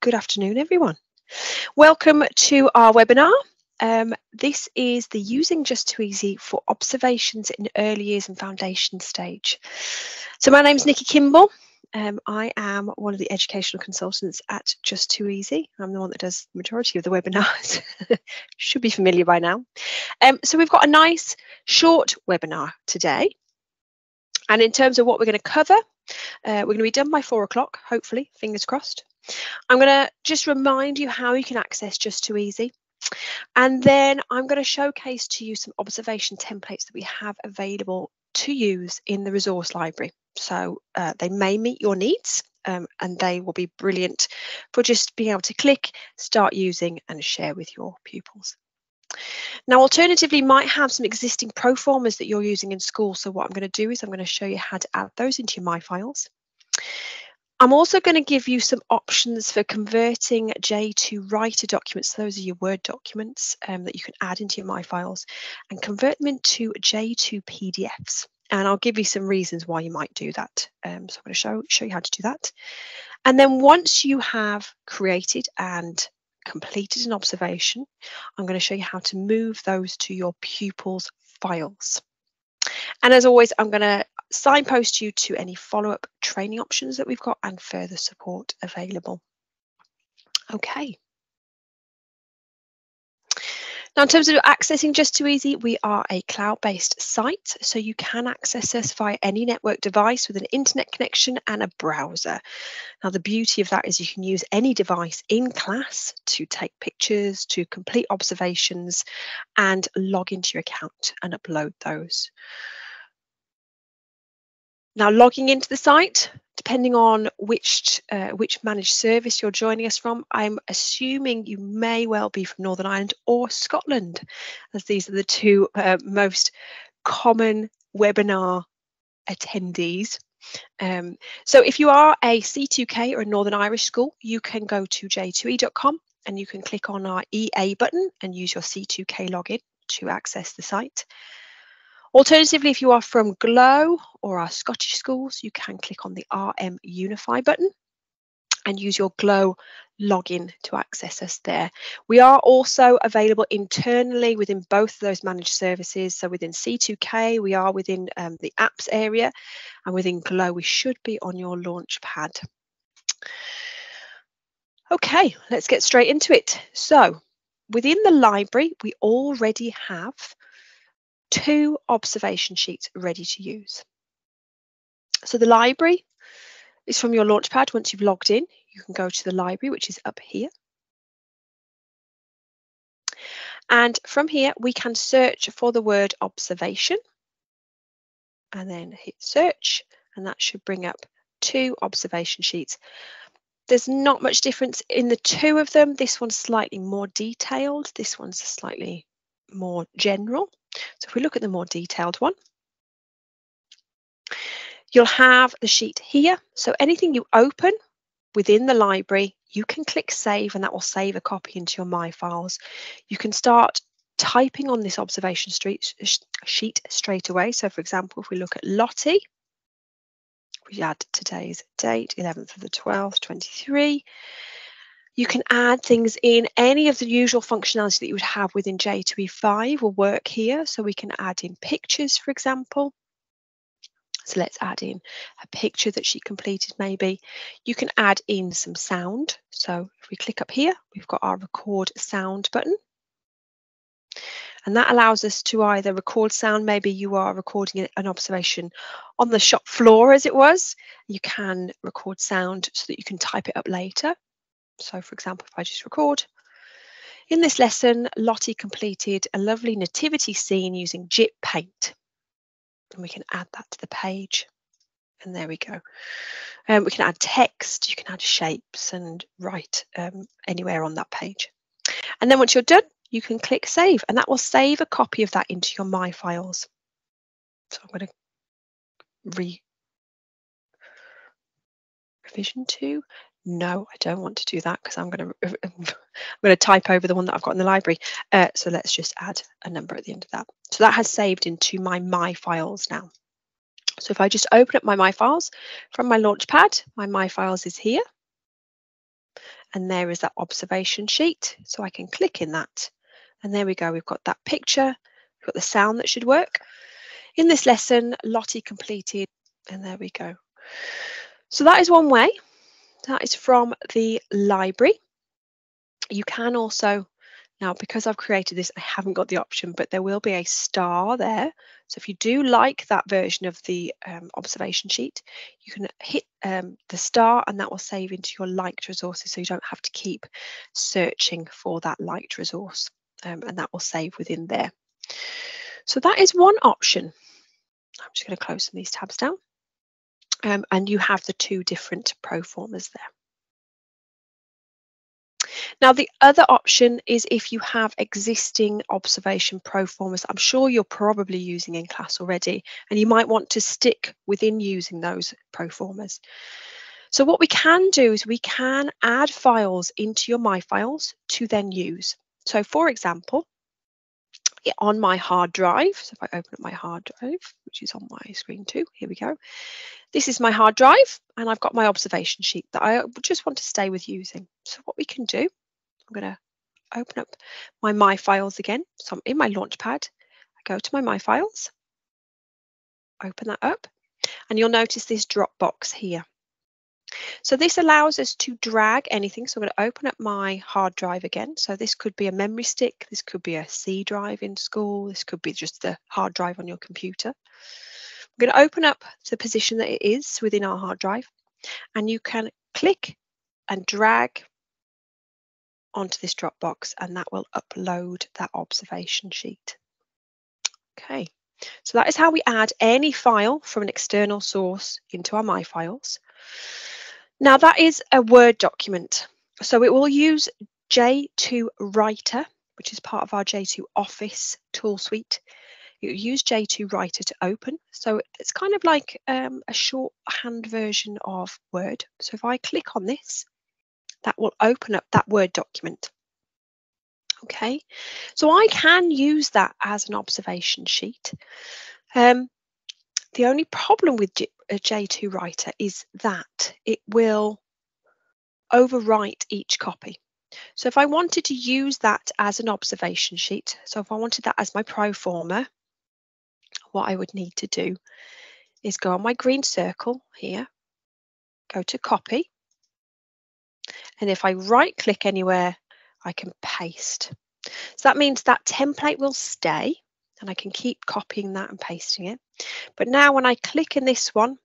Good afternoon, everyone. Welcome to our webinar. This is the Using Just2easy for Observations in Early Years and Foundation Stage. So my name's Nikki Kimball. I am one of the educational consultants at Just2easy. I'm the one that does the majority of the webinars. Should be familiar by now. So we've got a nice short webinar today. And in terms of what we're going to cover, we're going to be done by 4 o'clock, hopefully, fingers crossed. I'm going to just remind you how you can access Just2easy. And then I'm going to showcase to you some observation templates that we have available to use in the resource library. So they may meet your needs and they will be brilliant for just being able to click, start using and share with your pupils. Now, alternatively, you might have some existing proformas that you're using in school. So what I'm going to do is I'm going to show you how to add those into your My Files. I'm also going to give you some options for converting J2 writer documents. So those are your Word documents that you can add into your My Files and convert them into J2 PDFs. And I'll give you some reasons why you might do that. So I'm going to show you how to do that. And then once you have created and completed an observation, I'm going to show you how to move those to your pupils' files. And as always, I'm going to signpost you to any follow-up training options that we've got and further support available. Okay. Now, in terms of accessing Just2easy, we are a cloud-based site, so you can access us via any network device with an internet connection and a browser. Now, the beauty of that is you can use any device in class to take pictures, to complete observations, and log into your account and upload those. Now, logging into the site, depending on which managed service you're joining us from, I'm assuming you may well be from Northern Ireland or Scotland, as these are the two most common webinar attendees. So if you are a C2K or a Northern Irish school, you can go to j2e.com and you can click on our EA button and use your C2K login to access the site. Alternatively, if you are from Glow or our Scottish schools, you can click on the RM Unify button and use your Glow login to access us there. We are also available internally within both of those managed services. So within C2K, we are within the apps area, and within Glow, we should be on your launch pad. Okay, let's get straight into it. So within the library, we already have 2 observation sheets ready to use. So the library is from your launchpad. Once you've logged in, you can go to the library, which is up here. And from here, we can search for the word observation and then hit search, and that should bring up 2 observation sheets. There's not much difference in the 2 of them. This one's slightly more detailed. This one's slightly more general. So if we look at the more detailed one, you'll have the sheet here. So anything you open within the library, you can click save and that will save a copy into your My Files. You can start typing on this observation sheet straight away. So for example, if we look at Lottie, we add today's date, 11th of the 12th, 23. You can add things in. Any of the usual functionality that you would have within J2E5 will work here. So we can add in pictures, for example. So let's add in a picture that she completed maybe. You can add in some sound. So if we click up here, we've got our record sound button. And that allows us to either record sound, maybe you are recording an observation on the shop floor as it was. You can record sound so that you can type it up later. So for example, if I just record, in this lesson, Lottie completed a lovely nativity scene using Jit Paint. And we can add that to the page. And there we go. We can add text, you can add shapes and write anywhere on that page. And then once you're done, you can click save and that will save a copy of that into your My Files. So I'm going to revision 2. No, I don't want to do that because I'm going to type over the one that I've got in the library. So let's just add a number at the end of that. So that has saved into my Files now. So if I just open up my Files from my Launchpad, my Files is here. And there is that observation sheet. So I can click in that. And there we go. We've got that picture. We've got the sound that should work. In this lesson, Lottie completed. And there we go. So that is one way. That is from the library. You can also, now because I've created this, I haven't got the option, but there will be a star there. So if you do like that version of the observation sheet, you can hit the star and that will save into your liked resources, so you don't have to keep searching for that liked resource, and that will save within there. So that is one option. I'm just going to close some of these tabs down. And you have the two different proformas there. Now, the other option is if you have existing observation proformas. I'm sure you're probably using in class already, and you might want to stick within using those proformas. So what we can do is we can add files into your My Files to then use. So for example, on my hard drive, so if I open up my hard drive, which is on my screen too, here we go. This is my hard drive, and I've got my observation sheet that I just want to stay with using. So what we can do, I'm going to open up my My Files again. So I'm in my Launchpad. I go to my My Files, open that up, and you'll notice this drop box here. So this allows us to drag anything. So I'm going to open up my hard drive again. So this could be a memory stick. This could be a C drive in school. This could be just the hard drive on your computer. I'm going to open up the position that it is within our hard drive, and you can click and drag onto this drop box, and that will upload that observation sheet. Okay, so that is how we add any file from an external source into our My Files. Now that is a Word document, so it will use J2 Writer, which is part of our J2 Office tool suite. You use J2 Writer to open, so it's kind of like a shorthand version of Word. So if I click on this, that will open up that Word document. Okay, so I can use that as an observation sheet. The only problem with J2 Writer is that it will overwrite each copy. So if I wanted to use that as an observation sheet, so if I wanted that as my proforma, what I would need to do is go on my green circle here, go to copy, and if I right click anywhere, I can paste. So that means that template will stay, and I can keep copying that and pasting it. But now when I click in this one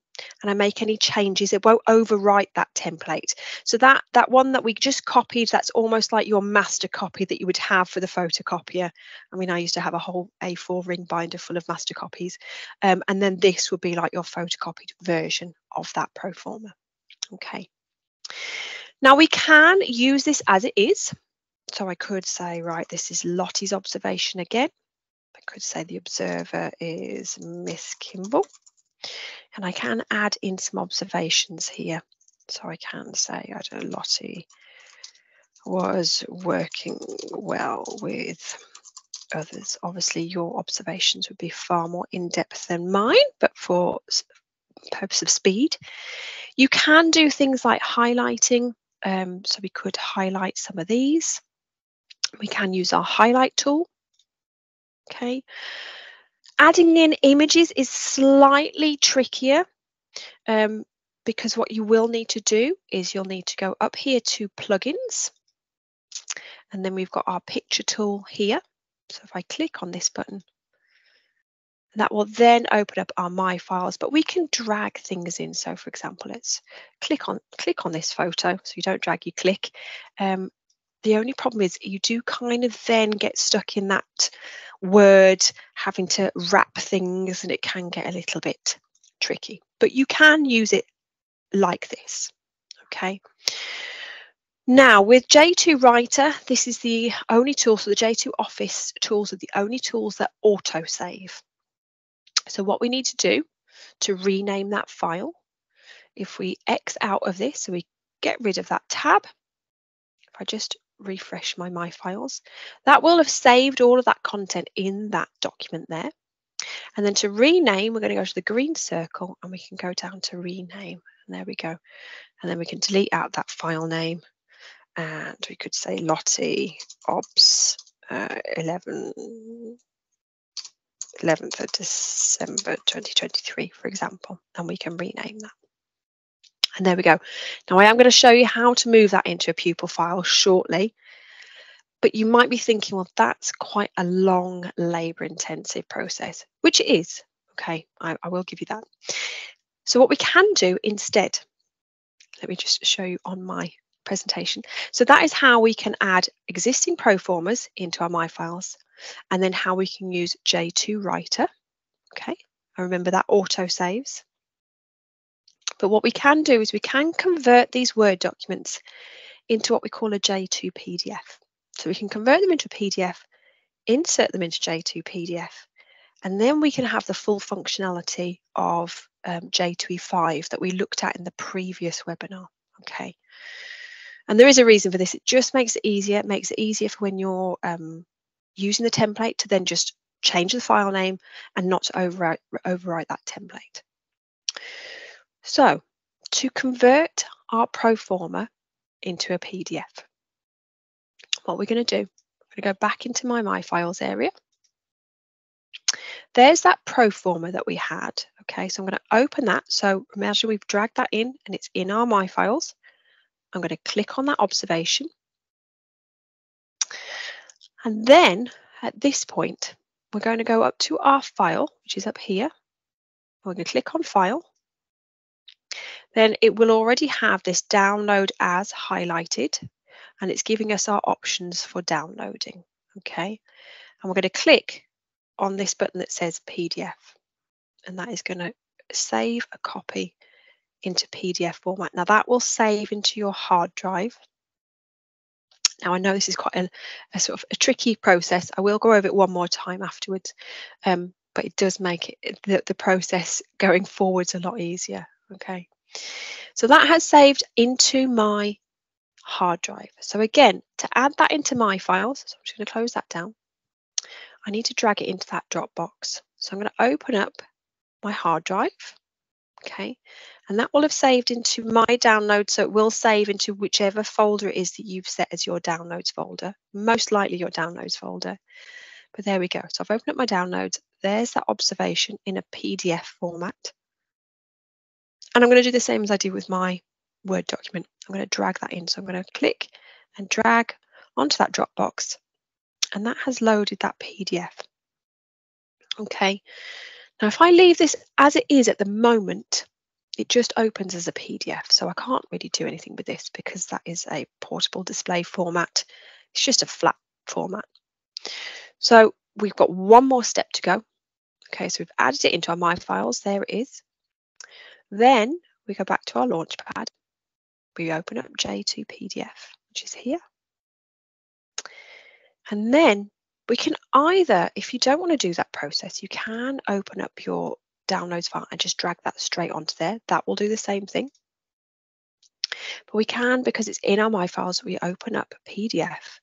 and I make any changes, it won't overwrite that template. So that one that we just copied, that's almost like your master copy that you would have for the photocopier. I mean, I used to have a whole A4 ring binder full of master copies. And then this would be like your photocopied version of that proforma. Okay. Now we can use this as it is. So I could say, right, this is Lottie's observation again. I could say the observer is Miss Kimball. And I can add in some observations here. So I can say, I don't know, Lottie was working well with others. Obviously, your observations would be far more in-depth than mine, but for purpose of speed, you can do things like highlighting. So we could highlight some of these. We can use our highlight tool. Okay. Adding in images is slightly trickier because what you will need to do is you'll need to go up here to plugins, and then we've got our picture tool here. So if I click on this button, that will then open up our My Files, but we can drag things in. So for example, let's click on this photo. So you don't drag, you click. The only problem is you do kind of then get stuck in that Word having to wrap things, and it can get a little bit tricky, but you can use it like this. Okay. Now with J2 Writer, this is the only tool. So the J2 Office tools are the only tools that autosave. So what we need to do to rename that file, if we X out of this, so we get rid of that tab, if I just refresh my My Files, that will have saved all of that content in that document there. And then to rename, we're going to go to the green circle and we can go down to rename, and there we go. And then we can delete out that file name and we could say Lottie Obs 11th of December 2023, for example, and we can rename that. And there we go. Now I am going to show you how to move that into a pupil file shortly, but you might be thinking, well, that's quite a long, labour-intensive process, which it is. Okay, I will give you that. So what we can do instead, let me just show you on my presentation. So that is how we can add existing proformas into our My Files, and then how we can use J2 Writer. Okay, and remember that auto saves. But what we can do is we can convert these Word documents into what we call a J2 PDF. So we can convert them into a PDF, insert them into J2 PDF, and then we can have the full functionality of J2E5 that we looked at in the previous webinar. Okay, and there is a reason for this. It just makes it easier. It makes it easier for when you're using the template to then just change the file name and not to overwrite that template. So to convert our proforma into a PDF, what we're going to do, we're going to go back into my Files area. There's that proforma that we had. Okay, so I'm going to open that. So imagine we've dragged that in and it's in our My Files. I'm going to click on that observation. And then at this point, we're going to go up to our file, which is up here. We're going to click on File. Then it will already have this download as highlighted, and it's giving us our options for downloading. Okay, and we're going to click on this button that says PDF, and that is going to save a copy into PDF format. Now that will save into your hard drive. Now I know this is quite a sort of a tricky process. I will go over it one more time afterwards, but it does make it the process going forwards a lot easier. Okay, so that has saved into my hard drive. So again, to add that into My Files, so I'm just going to close that down. I need to drag it into that Dropbox. So I'm going to open up my hard drive. Okay, and that will have saved into my download, so it will save into whichever folder it is that you've set as your downloads folder, most likely your downloads folder. But there we go. So I've opened up my downloads. There's that observation in a PDF format. And I'm going to do the same as I did with my Word document. I'm going to drag that in. So I'm going to click and drag onto that Dropbox, and that has loaded that PDF. Okay. Now, if I leave this as it is at the moment, it just opens as a PDF. So I can't really do anything with this because that is a portable display format. It's just a flat format. So we've got one more step to go. Okay, so we've added it into our My Files. There it is. Then we go back to our Launchpad. We open up J2 PDF, which is here. And then we can either, if you don't want to do that process, you can open up your downloads file and just drag that straight onto there. That will do the same thing. But we can, because it's in our My Files, we open up PDF.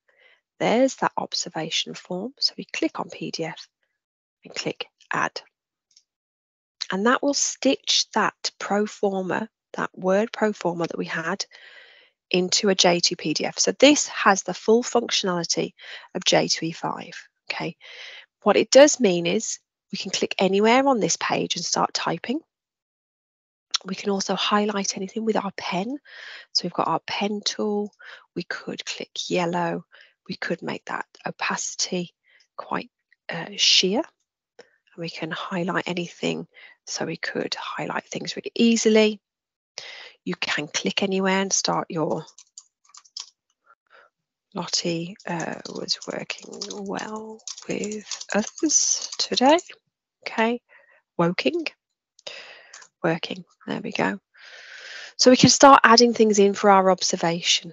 There's that observation form. So we click on PDF and click Add. And that will stitch that proforma, that Word proforma that we had, into a J2 PDF. So this has the full functionality of J2E5. Okay, what it does mean is we can click anywhere on this page and start typing. We can also highlight anything with our pen. So we've got our pen tool. We could click yellow. We could make that opacity quite sheer. And we can highlight anything. So we could highlight things really easily. You can click anywhere and start your Lottie was working well with others today. Okay, working. There we go. So we can start adding things in for our observation.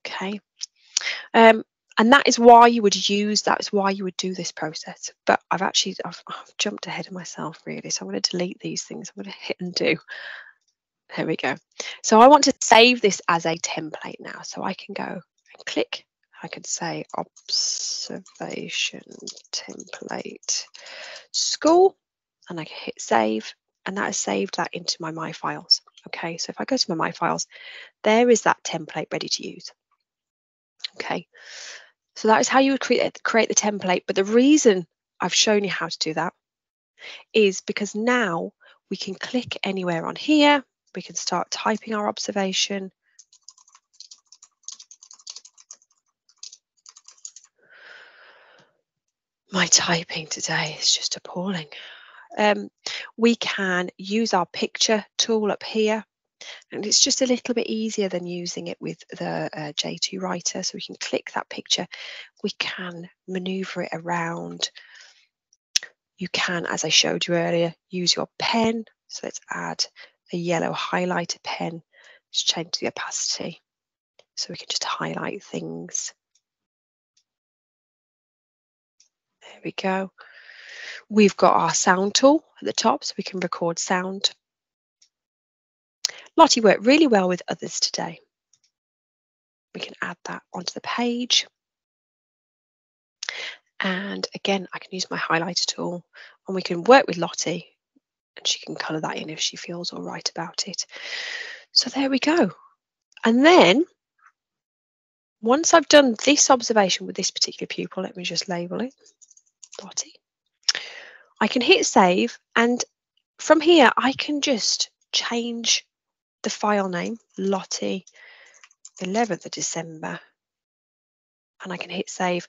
Okay, and that is why you would use. That's why you would do this process. But I've jumped ahead of myself really. So I'm going to delete these things. I'm going to hit undo. There we go. So I want to save this as a template now. So I can go and click. I could say observation template school, and I can hit save, and that has saved that into my My Files. Okay, so if I go to my My Files, there is that template ready to use. Okay, so that is how you would create the template. But the reason I've shown you how to do that is because now we can click anywhere on here. We can start typing our observation. My typing today is just appalling. We can use our picture tool up here, and it's just a little bit easier than using it with the J2 writer. So we can click that picture. We can maneuver it around. You can, as I showed you earlier, use your pen. So let's add a yellow highlighter pen. Just change the opacity so we can just highlight things. There we go. We've got our sound tool at the top, so we can record sound. Lottie worked really well with others today. We can add that onto the page. And again, I can use my highlighter tool, and we can work with Lottie, and she can colour that in if she feels all right about it. So there we go. And then once I've done this observation with this particular pupil, let me just label it, Lottie. I can hit save, and from here I can just change the file name, Lottie 11th of December, and I can hit save,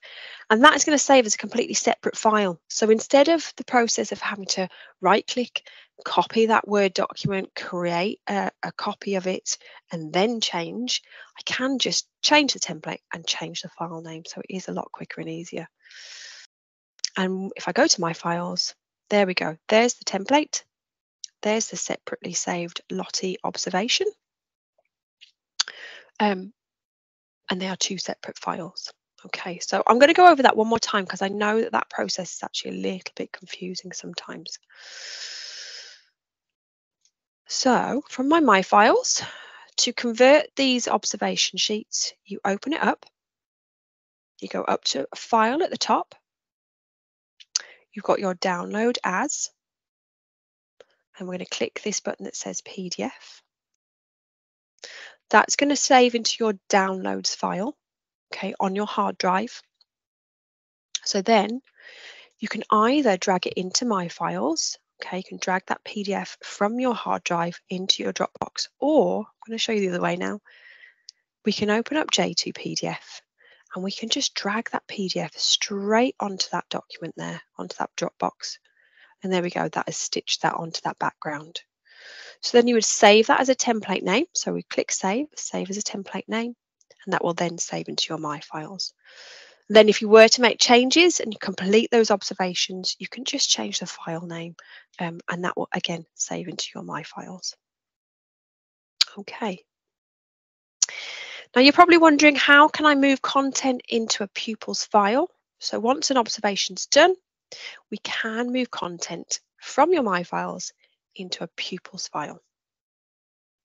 and that is going to save as a completely separate file. So instead of the process of having to right click, copy that Word document, create a copy of it, and then change, I can just change the template and change the file name. So it is a lot quicker and easier. And if I go to my files, there we go. There's the template. There's the separately saved Lottie observation. And they are two separate files. Okay, so I'm going to go over that one more time because I know that that process is actually a little bit confusing sometimes. So from my files, to convert these observation sheets, you open it up. You go up to a file at the top. You've got your download as. And we're going to click this button that says PDF. That's going to save into your downloads file, okay, on your hard drive. So then you can either drag it into My Files, okay, you can drag that PDF from your hard drive into your Dropbox, or I'm going to show you the other way now. We can open up J2 PDF and we can just drag that PDF straight onto that document there, onto that Dropbox. And there we go, that has stitched that onto that background. So then you would save that as a template name. So we click save as a template name, and that will then save into your My Files. And then if you were to make changes and you complete those observations, you can just change the file name, and that will again save into your My Files. Okay. Now you're probably wondering, how can I move content into a pupil's file? So once an observation's done, we can move content from your My Files into a pupil's file.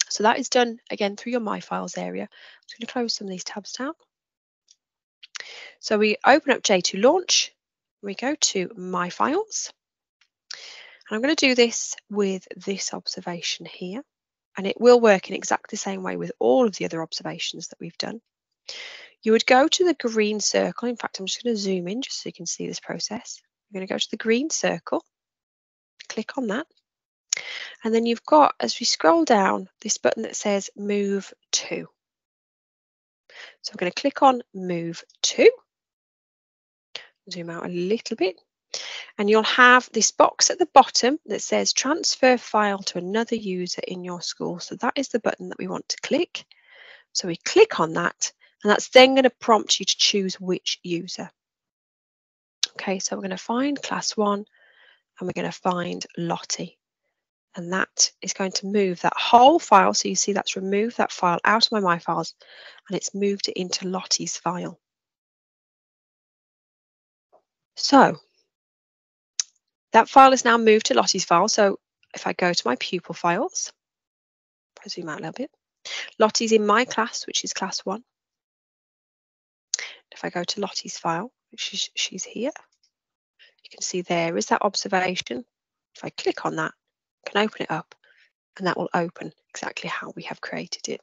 So that is done again through your My Files area. I'm just going to close some of these tabs down. So we open up J2 Launch, we go to My Files, and I'm going to do this with this observation here, and it will work in exactly the same way with all of the other observations that we've done. You would go to the green circle. In fact, I'm just going to zoom in just so you can see this process. I'm going to go to the green circle, click on that, and then you've got, as we scroll down, this button that says Move To. So I'm going to click on Move To. Zoom out a little bit, and you'll have this box at the bottom that says Transfer File to another user in your school. So that is the button that we want to click. So we click on that, and that's then going to prompt you to choose which user. Okay, so we're going to find Class 1, and we're going to find Lottie. And that is going to move that whole file. So you see that's removed that file out of my Files, and it's moved it into Lottie's file. So that file is now moved to Lottie's file. So if I go to my pupil files, if I zoom out a little bit, Lottie's in my class, which is Class 1. If I go to Lottie's file, which is, she's here, you can see there is that observation. If I click on that, I can open it up, and that will open exactly how we have created it.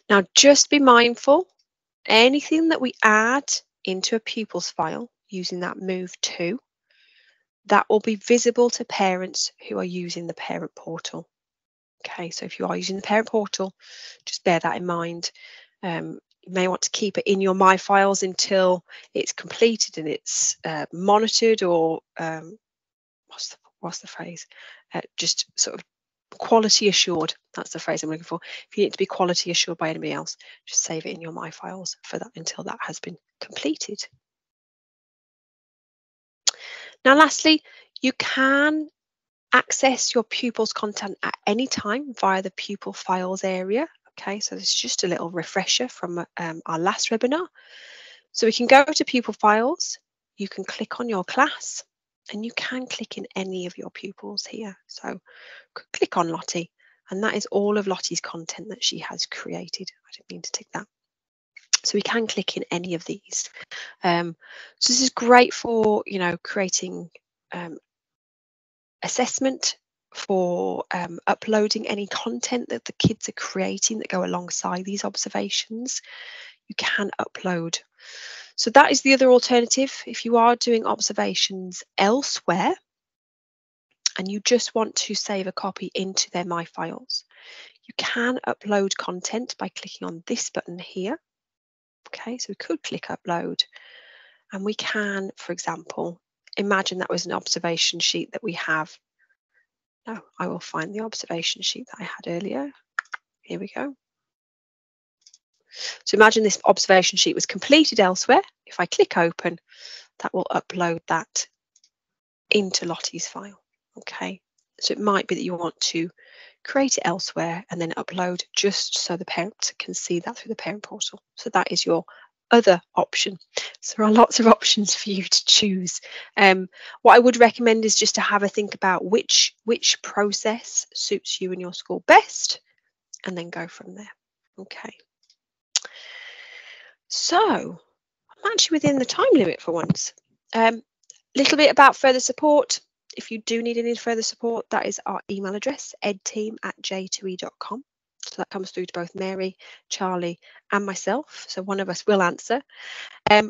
Now, just be mindful, anything that we add into a pupils file using that move to, that will be visible to parents who are using the parent portal. Okay, so if you are using the parent portal, just bear that in mind. You may want to keep it in your My Files until it's completed and it's monitored, or what's the phrase? Just sort of quality assured. That's the phrase I'm looking for. If you need to be quality assured by anybody else, just save it in your My Files for that until that has been completed. Now, lastly, you can access your pupils' content at any time via the pupil files area. Okay, so this is just a little refresher from our last webinar. So we can go to pupil files, you can click on your class, and you can click in any of your pupils here. So click on Lottie, and that is all of Lottie's content that she has created. I didn't mean to tick that. So we can click in any of these. So this is great for, you know, creating assessment, for uploading any content that the kids are creating that go alongside these observations. You can upload. So that is the other alternative. If you are doing observations elsewhere and you just want to save a copy into their My Files, you can upload content by clicking on this button here. Okay, so we could click upload, and we can, for example, imagine that was an observation sheet that we have. No, I will find the observation sheet that I had earlier. Here we go. So imagine this observation sheet was completed elsewhere. If I click open, that will upload that into Lottie's file. Okay, so it might be that you want to create it elsewhere and then upload just so the parent can see that through the parent portal. So that is your other option. So there are lots of options for you to choose. What I would recommend is just to have a think about which process suits you and your school best, and then go from there. Okay. So I'm actually within the time limit for once. Little bit about further support. If you do need any further support, that is our email address, edteam@j2e.com. So that comes through to both Mary, Charlie and myself. So one of us will answer.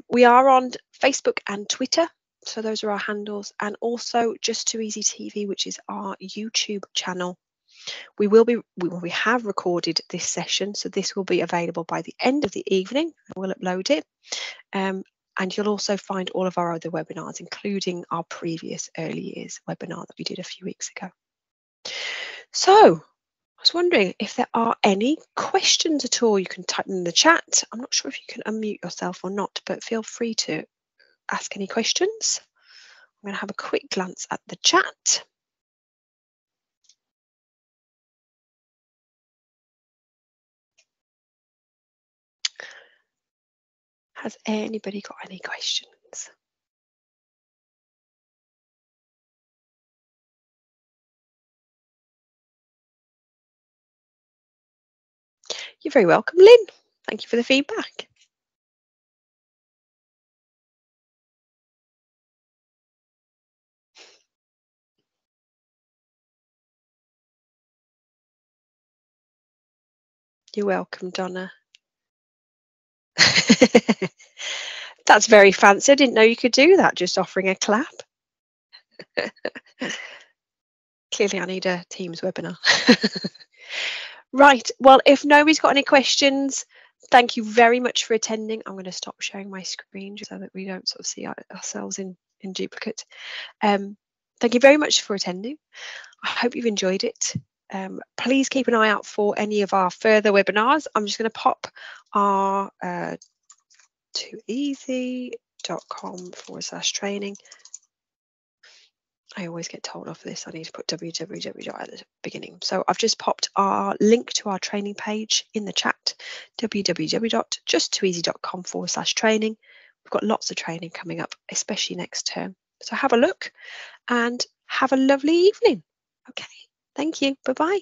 We are on Facebook and Twitter. So those are our handles. And also Just2easy TV, which is our YouTube channel. We have recorded this session. So this will be available by the end of the evening. We'll upload it. And you'll also find all of our other webinars, including our previous early years webinar that we did a few weeks ago. So I was wondering if there are any questions at all. You can type them in the chat. I'm not sure if you can unmute yourself or not, but feel free to ask any questions. I'm going to have a quick glance at the chat. Has anybody got any questions? You're very welcome, Lynn. Thank you for the feedback. You're welcome, Donna. That's very fancy. I didn't know you could do that, just offering a clap. Clearly, I need a Teams webinar. Right, well, if nobody's got any questions, thank you very much for attending. I'm going to stop sharing my screen so that we don't sort of see ourselves in duplicate. Thank you very much for attending. I hope you've enjoyed it. Please keep an eye out for any of our further webinars. I'm just going to pop our Just2easy.com/training. I always get told off this. I need to put www at the beginning. So I've just popped our link to our training page in the chat, www.just2easy.com/training. We've got lots of training coming up, especially next term. So have a look and have a lovely evening. Okay, thank you. Bye-bye.